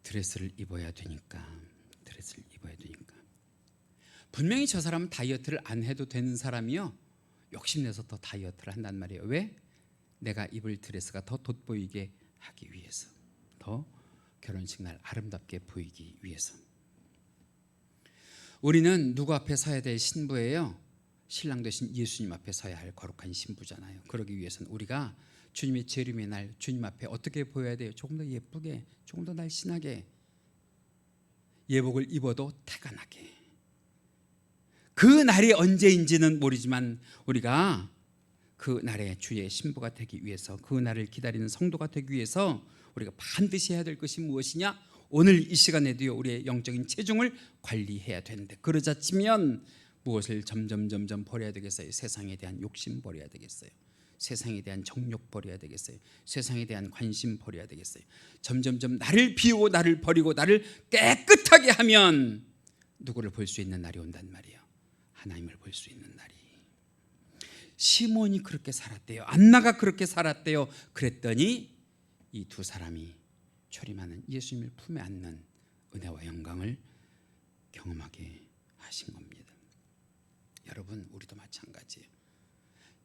S1: 드레스를 입어야 되니까. 드레스를 입어야 되니까. 분명히 저 사람은 다이어트를 안 해도 되는 사람이요, 욕심내서 더 다이어트를 한단 말이에요. 왜? 내가 입을 드레스가 더 돋보이게 하기 위해서, 더 결혼식 날 아름답게 보이기 위해서. 우리는 누구 앞에 서야 될 신부예요? 신랑 되신 예수님 앞에 서야 할 거룩한 신부잖아요. 그러기 위해서는 우리가 주님의 재림의 날 주님 앞에 어떻게 보여야 돼요? 조금 더 예쁘게, 조금 더 날씬하게, 예복을 입어도 태간하게. 그 날이 언제인지는 모르지만 우리가 그 날에 주의 신부가 되기 위해서, 그 날을 기다리는 성도가 되기 위해서 우리가 반드시 해야 될 것이 무엇이냐? 오늘 이 시간에도요, 우리의 영적인 체중을 관리해야 되는데, 그러자 치면 무엇을 점점 버려야 되겠어요? 세상에 대한 욕심 버려야 되겠어요? 세상에 대한 정욕 버려야 되겠어요? 세상에 대한 관심 버려야 되겠어요? 점점 나를 비우고 나를 버리고 나를 깨끗하게 하면 누구를 볼 수 있는 날이 온단 말이에요. 하나님을 볼 수 있는 날이. 시몬이 그렇게 살았대요. 안나가 그렇게 살았대요. 그랬더니 이 두 사람이 초림하는 예수님을 품에 안는 은혜와 영광을 경험하게 하신 겁니다. 여러분, 우리도 마찬가지예요.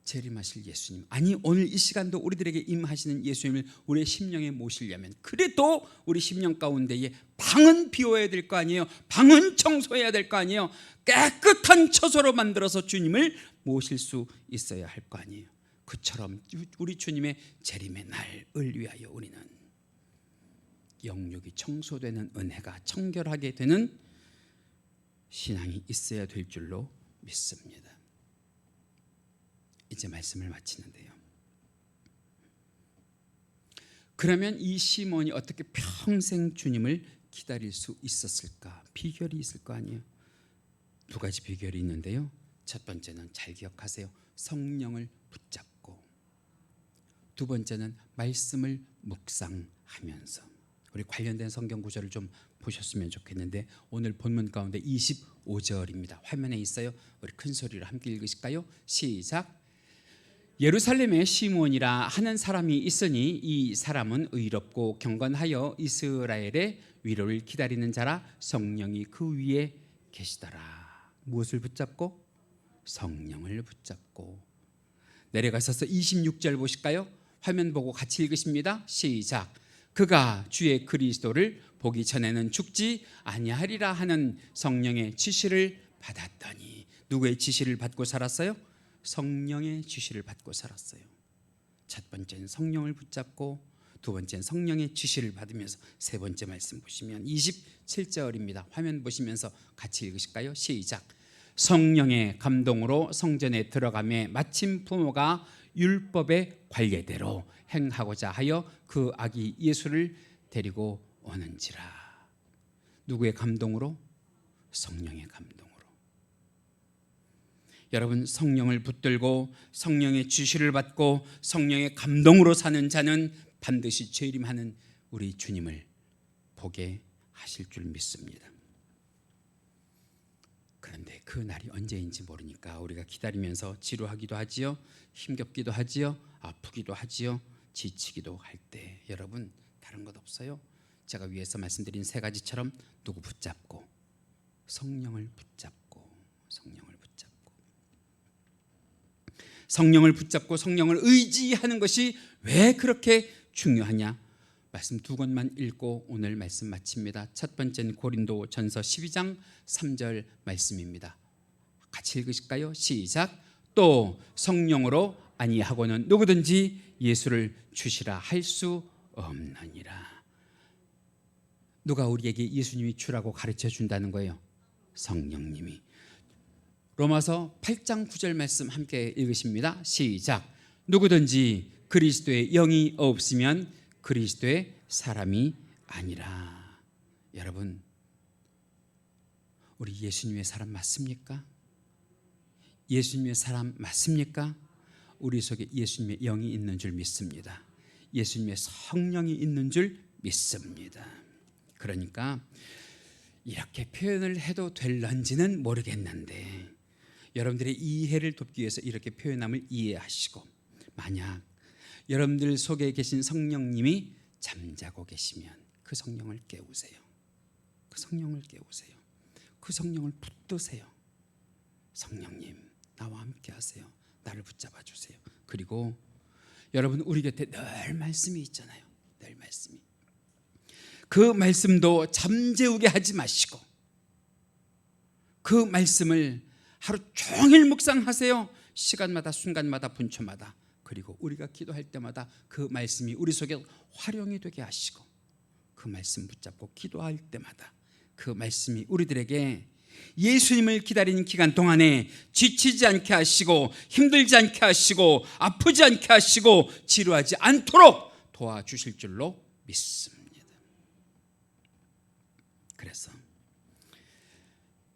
S1: 재림하실 예수님, 아니 오늘 이 시간도 우리들에게 임하시는 예수님을 우리의 심령에 모시려면, 그래도 우리 심령 가운데에 방은 비워야 될 거 아니에요. 방은 청소해야 될 거 아니에요. 깨끗한 처소로 만들어서 주님을 모실 수 있어야 할 거 아니에요. 그처럼 우리 주님의 재림의 날을 위하여 우리는 영육이 청소되는 은혜가 청결하게 되는 신앙이 있어야 될 줄로 믿습니다. 이제 말씀을 마치는데요, 그러면 이 시몬이 어떻게 평생 주님을 기다릴 수 있었을까? 비결이 있을 거 아니에요. 두 가지 비결이 있는데요, 첫 번째는 잘 기억하세요. 성령을 붙잡고, 두 번째는 말씀을 묵상하면서. 우리 관련된 성경 구절을 좀 보셨으면 좋겠는데, 오늘 본문 가운데 25절입니다. 화면에 있어요. 우리 큰 소리로 함께 읽으실까요? 시작. 예루살렘에 시몬이라 하는 사람이 있으니 이 사람은 의롭고 경건하여 이스라엘의 위로를 기다리는 자라. 성령이 그 위에 계시더라. 무엇을 붙잡고? 성령을 붙잡고. 내려가셔서 26절 보실까요? 화면 보고 같이 읽으십니다. 시작. 그가 주의 그리스도를 보기 전에는 죽지 아니하리라 하는 성령의 지시를 받았더니. 누구의 지시를 받고 살았어요? 성령의 지시를 받고 살았어요. 첫 번째는 성령을 붙잡고, 두 번째는 성령의 지시를 받으면서, 세 번째 말씀 보시면 27절입니다. 화면 보시면서 같이 읽으실까요? 시작. 성령의 감동으로 성전에 들어가매 마침 부모가 율법의 관례대로 행하고자 하여 그 아기 예수를 데리고 오는지라. 누구의 감동으로? 성령의 감동으로. 여러분, 성령을 붙들고 성령의 지시를 받고 성령의 감동으로 사는 자는 반드시 재림하는 우리 주님을 보게 하실 줄 믿습니다. 그런데 그 날이 언제인지 모르니까 우리가 기다리면서 지루하기도 하지요, 힘겹기도 하지요, 아프기도 하지요, 지치기도 할 때, 여러분 다른 것 없어요. 제가 위에서 말씀드린 세 가지처럼 누구 붙잡고, 성령을 붙잡고, 성령을 붙잡고, 성령을 붙잡고 성령을 의지하는 것이 왜 그렇게 중요하냐? 말씀 두 권만 읽고 오늘 말씀 마칩니다. 첫 번째는 고린도전서 12장 3절 말씀입니다. 같이 읽으실까요? 시작. 또 성령으로 아니하고는 누구든지 예수를 주시라 할 수 없느니라. 누가 우리에게 예수님이 주라고 가르쳐 준다는 거예요? 성령님이. 로마서 8장 9절 말씀 함께 읽으십니다. 시작. 누구든지 그리스도의 영이 없으면 그리스도의 사람이 아니라. 여러분, 우리 예수님의 사람 맞습니까? 예수님의 사람 맞습니까? 우리 속에 예수님의 영이 있는 줄 믿습니다. 예수님의 성령이 있는 줄 믿습니다. 그러니까 이렇게 표현을 해도 될런지는 모르겠는데, 여러분들의 이해를 돕기 위해서 이렇게 표현함을 이해하시고, 만약 여러분들 속에 계신 성령님이 잠자고 계시면 그 성령을 깨우세요. 그 성령을 깨우세요. 그 성령을 붙드세요. 성령님, 나와 함께 하세요. 나를 붙잡아 주세요. 그리고 여러분, 우리 곁에 늘 말씀이 있잖아요. 늘 말씀이. 그 말씀도 잠재우게 하지 마시고 그 말씀을 하루 종일 묵상하세요. 시간마다 순간마다 분초마다. 그리고 우리가 기도할 때마다 그 말씀이 우리 속에 활용이 되게 하시고, 그 말씀 붙잡고 기도할 때마다 그 말씀이 우리들에게 예수님을 기다리는 기간 동안에 지치지 않게 하시고 힘들지 않게 하시고 아프지 않게 하시고 지루하지 않도록 도와주실 줄로 믿습니다. 그래서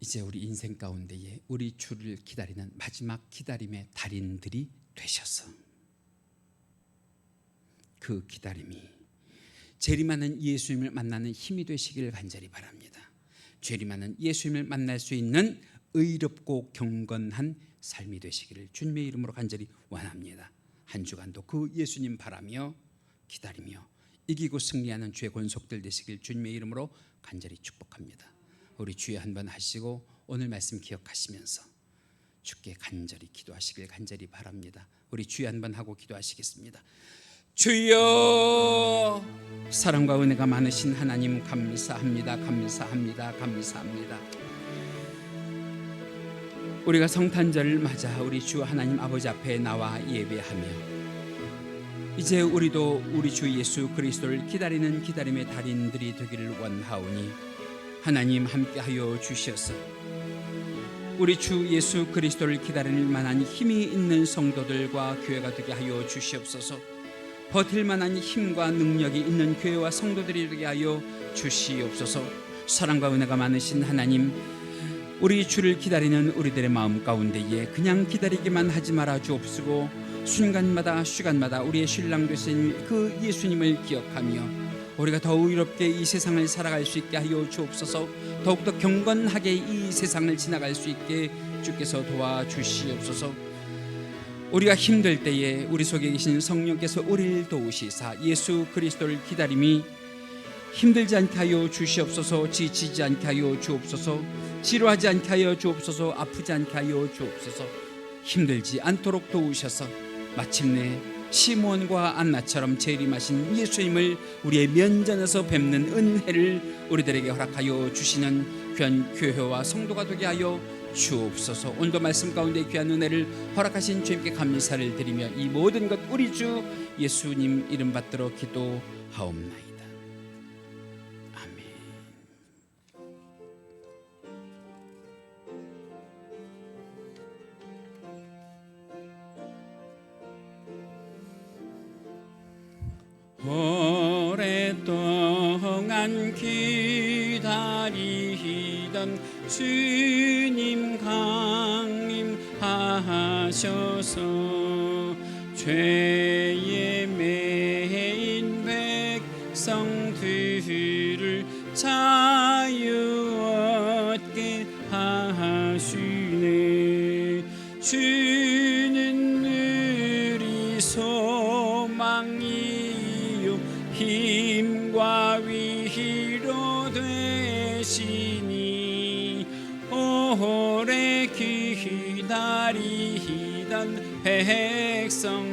S1: 이제 우리 인생 가운데에 우리 주를 기다리는 마지막 기다림의 달인들이 되셔서 그 기다림이 재림하는 예수님을 만나는 힘이 되시기를 간절히 바랍니다. 재림하는 예수님을 만날 수 있는 의롭고 경건한 삶이 되시기를 주님의 이름으로 간절히 원합니다. 한 주간도 그 예수님 바라며 기다리며 이기고 승리하는 주의 권속들 되시길 주님의 이름으로 간절히 축복합니다. 우리 주여 한번 하시고 오늘 말씀 기억하시면서 주께 간절히 기도하시길 간절히 바랍니다. 우리 주여 한번 하고 기도하시겠습니다. 주여, 사랑과 은혜가 많으신 하나님 감사합니다. 감사합니다. 감사합니다. 우리가 성탄절을 맞아 우리 주 하나님 아버지 앞에 나와 예배하며 이제 우리도 우리 주 예수 그리스도를 기다리는 기다림의 달인들이 되기를 원하오니 하나님 함께하여 주셔서 우리 주 예수 그리스도를 기다릴 만한 힘이 있는 성도들과 교회가 되게 하여 주시옵소서. 버틸 만한 힘과 능력이 있는 교회와 성도들이 되게 하여 주시옵소서. 사랑과 은혜가 많으신 하나님, 우리 주를 기다리는 우리들의 마음 가운데에 그냥 기다리기만 하지 말아 주옵시고 순간마다 시간마다 우리의 신랑 되신 그 예수님을 기억하며 우리가 더 의롭게 이 세상을 살아갈 수 있게 하여 주옵소서. 더욱더 경건하게 이 세상을 지나갈 수 있게 주께서 도와주시옵소서. 우리가 힘들 때에 우리 속에 계신 성령께서 우리를 도우시사 예수 그리스도를 기다림이 힘들지 않게 하여 주시옵소서. 지치지 않게 하여 주옵소서. 지루하지 않게 하여 주옵소서. 아프지 않게 하여 주옵소서. 힘들지 않도록 도우셔서 마침내 시몬과 안나처럼 재림하신 예수님을 우리의 면전에서 뵙는 은혜를 우리들에게 허락하여 주시는 귀한 교회와 성도가 되게 하여 주옵소서. 오늘도 말씀 가운데 귀한 은혜를 허락하신 주님께 감사를 드리며 이 모든 것 우리 주 예수님 이름 받들어 기도하옵나이다. 아멘. 오랫동안 기다리던 주님 강림하셔서 죄에 매인 백성들을 자유 얻게 하시네. 주는 우리 소망이요 힘과 위로 되시니 오래 기다리던 백성만은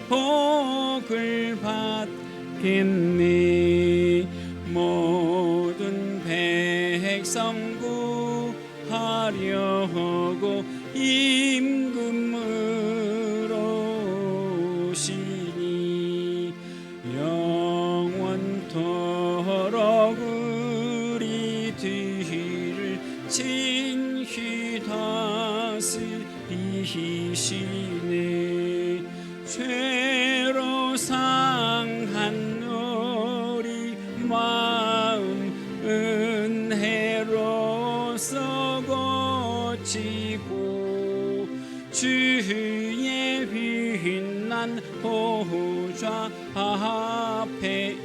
S1: 복을 받겠네. 모든 백성 구하려고 임금으로 오시니 영원토록 우리 뒤를 진히 다스리시네. 죄로 상한 우리 마음 은혜로서 고치고 주의 빛난 보좌 앞에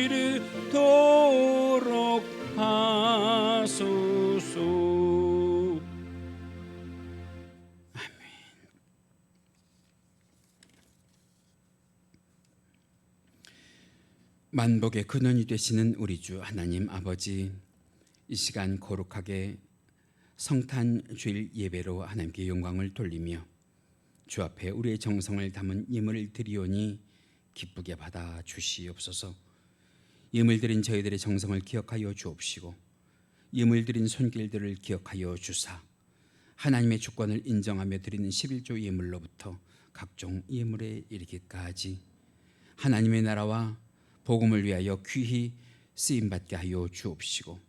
S1: 이르도록 하소서. 아멘. 만복의 근원이 되시는 우리 주 하나님 아버지, 이 시간 거룩하게 성탄 주일 예배로 하나님께 영광을 돌리며 주 앞에 우리의 정성을 담은 예물을 드리오니 기쁘게 받아 주시옵소서. 예물 드린 저희들의 정성을 기억하여 주옵시고 예물 드린 손길들을 기억하여 주사 하나님의 주권을 인정하며 드리는 11조 예물로부터 각종 예물에 이르기까지 하나님의 나라와 복음을 위하여 귀히 쓰임받게 하여 주옵시고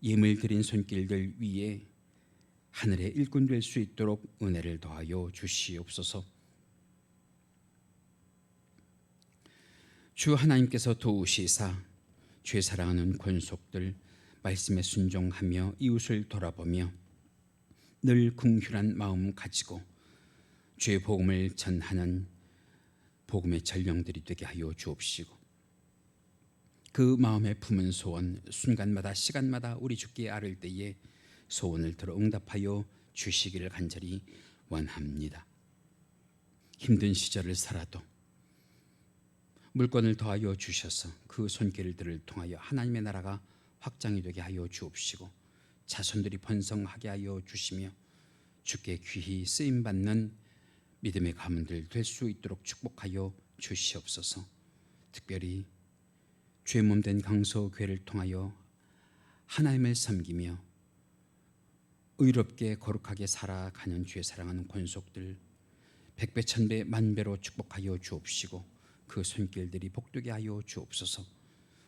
S1: 예물 드린 손길들 위에 하늘의 일꾼 될 수 있도록 은혜를 더하여 주시옵소서. 주 하나님께서 도우시사 죄 사랑하는 권속들 말씀에 순종하며 이웃을 돌아보며 늘 긍휼한 마음 가지고 주의 복음을 전하는 복음의 전령들이 되게 하여 주옵시고, 그 마음에 품은 소원 순간마다 시간마다 우리 주께 아를 때에 소원을 들어 응답하여 주시기를 간절히 원합니다. 힘든 시절을 살아도 물건을 더하여 주셔서 그 손길들을 통하여 하나님의 나라가 확장이 되게 하여 주옵시고, 자손들이 번성하게 하여 주시며 주께 귀히 쓰임받는 믿음의 가문들 될 수 있도록 축복하여 주시옵소서. 특별히 주의 몸된 강서교회를 통하여 하나님을 섬기며 의롭게 거룩하게 살아가는 주의 사랑하는 권속들 백배 천배 만배로 축복하여 주옵시고, 그 손길들이 복되게 하여 주옵소서.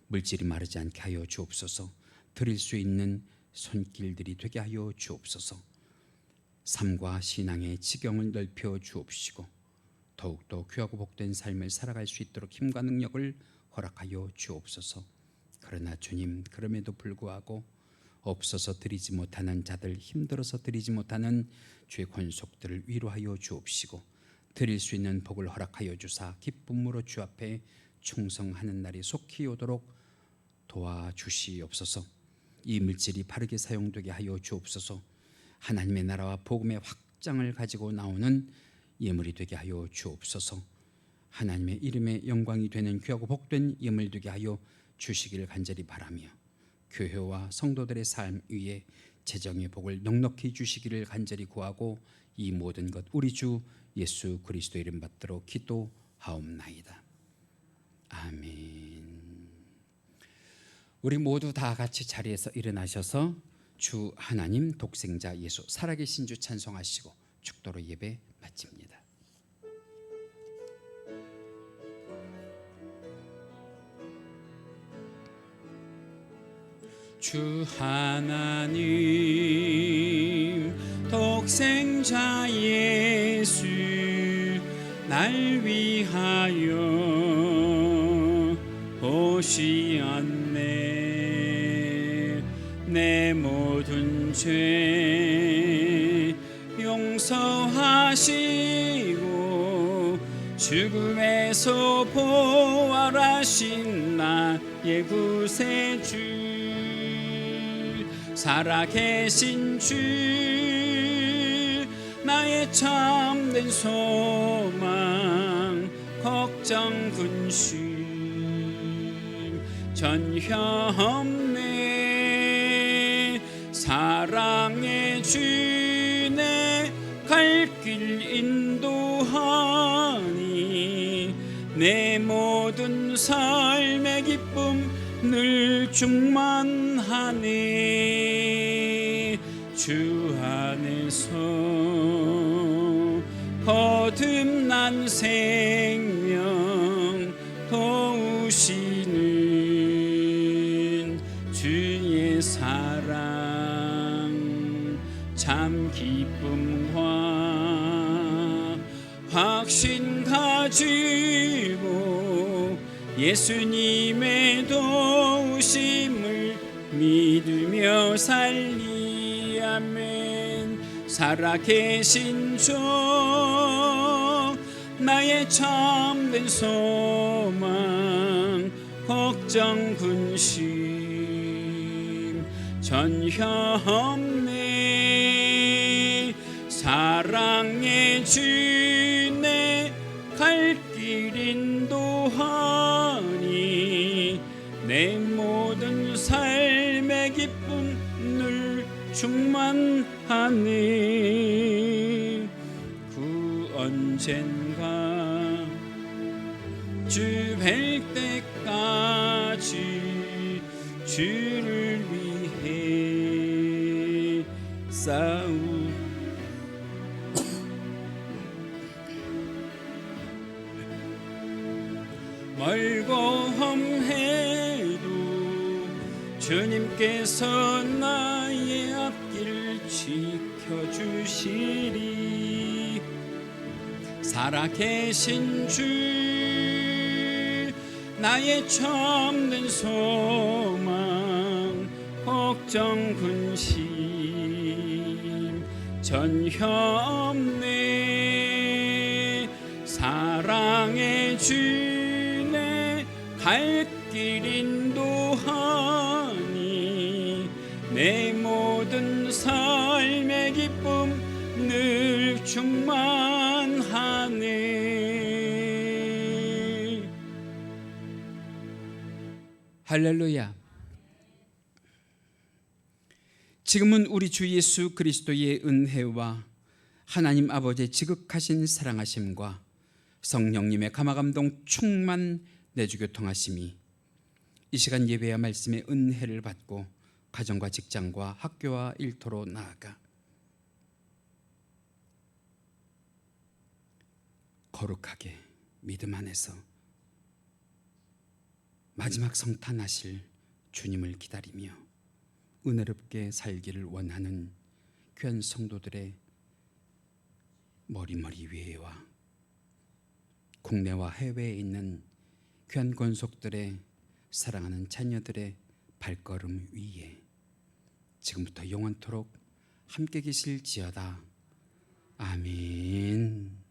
S1: 물질이 마르지 않게 하여 주옵소서. 드릴 수 있는 손길들이 되게 하여 주옵소서. 삶과 신앙의 지경을 넓혀 주옵시고 더욱더 귀하고 복된 삶을 살아갈 수 있도록 힘과 능력을 허락하여 주옵소서. 그러나 주님, 그럼에도 불구하고 없어서 드리지 못하는 자들, 힘들어서 드리지 못하는 주의 권속들을 위로하여 주옵시고 드릴 수 있는 복을 허락하여 주사 기쁨으로 주 앞에 충성하는 날이 속히 오도록 도와주시옵소서. 이 물질이 바르게 사용되게 하여 주옵소서. 하나님의 나라와 복음의 확장을 가지고 나오는 예물이 되게 하여 주옵소서. 하나님의 이름의 영광이 되는 귀하고 복된 예물 되게 하여 주시기를 간절히 바라며, 교회와 성도들의 삶 위에 재정의 복을 넉넉히 주시기를 간절히 구하고 이 모든 것 우리 주 예수 그리스도 이름 받들어 기도하옵나이다. 아멘. 우리 모두 다 같이 자리에서 일어나셔서 주 하나님 독생자 예수 살아계신 주 찬송하시고 축도로 예배 마칩니다. 주 하나님 독생자 예수 날 위하여 오시었네. 내 모든 죄 용서하시고 죽음에서 부활하신 나의 구세주, 살아계신 주 나의 참된 소망 걱정 근심 전혀 없네. 사랑의 주 내 갈 길 인도하니 내 모든 삶의 기쁨 늘 충만하네. 주 안에서 거듭난 생명 도우시는 주의 사랑 참 기쁨과 확신 가지고 예수님의 도우심을 믿으며 살리. 아멘. 살아계신 주 나의 참된 소망 걱정 근심 전혀 없네. 사랑의 주 내 갈 길 인도하니 내 모든 삶의 기쁨 늘 충만하네. 그 언젠가 주 뵐 때까지 주를 위해 싸우 멀고 험해도 주님께서 나의 앞길을 지켜주시리. 살아계신 주 나의 참된 소망, 걱정 근심 전혀 없네. 사랑의 주내 갈 길 인도하니 내 모든 삶의 기쁨 늘 충만하네. 할렐루야. 지금은 우리 주 예수 그리스도의 은혜와 하나님 아버지의 지극하신 사랑하심과 성령님의 감화감동 충만 내주교통하심이 이 시간 예배와 말씀의 은혜를 받고 가정과 직장과 학교와 일터로 나아가 거룩하게 믿음 안에서 마지막 성탄하실 주님을 기다리며 은혜롭게 살기를 원하는 귀한 성도들의 머리머리 위에와 국내와 해외에 있는 귀한 권속들의 사랑하는 자녀들의 발걸음 위에 지금부터 영원토록 함께 계실지어다. 아멘.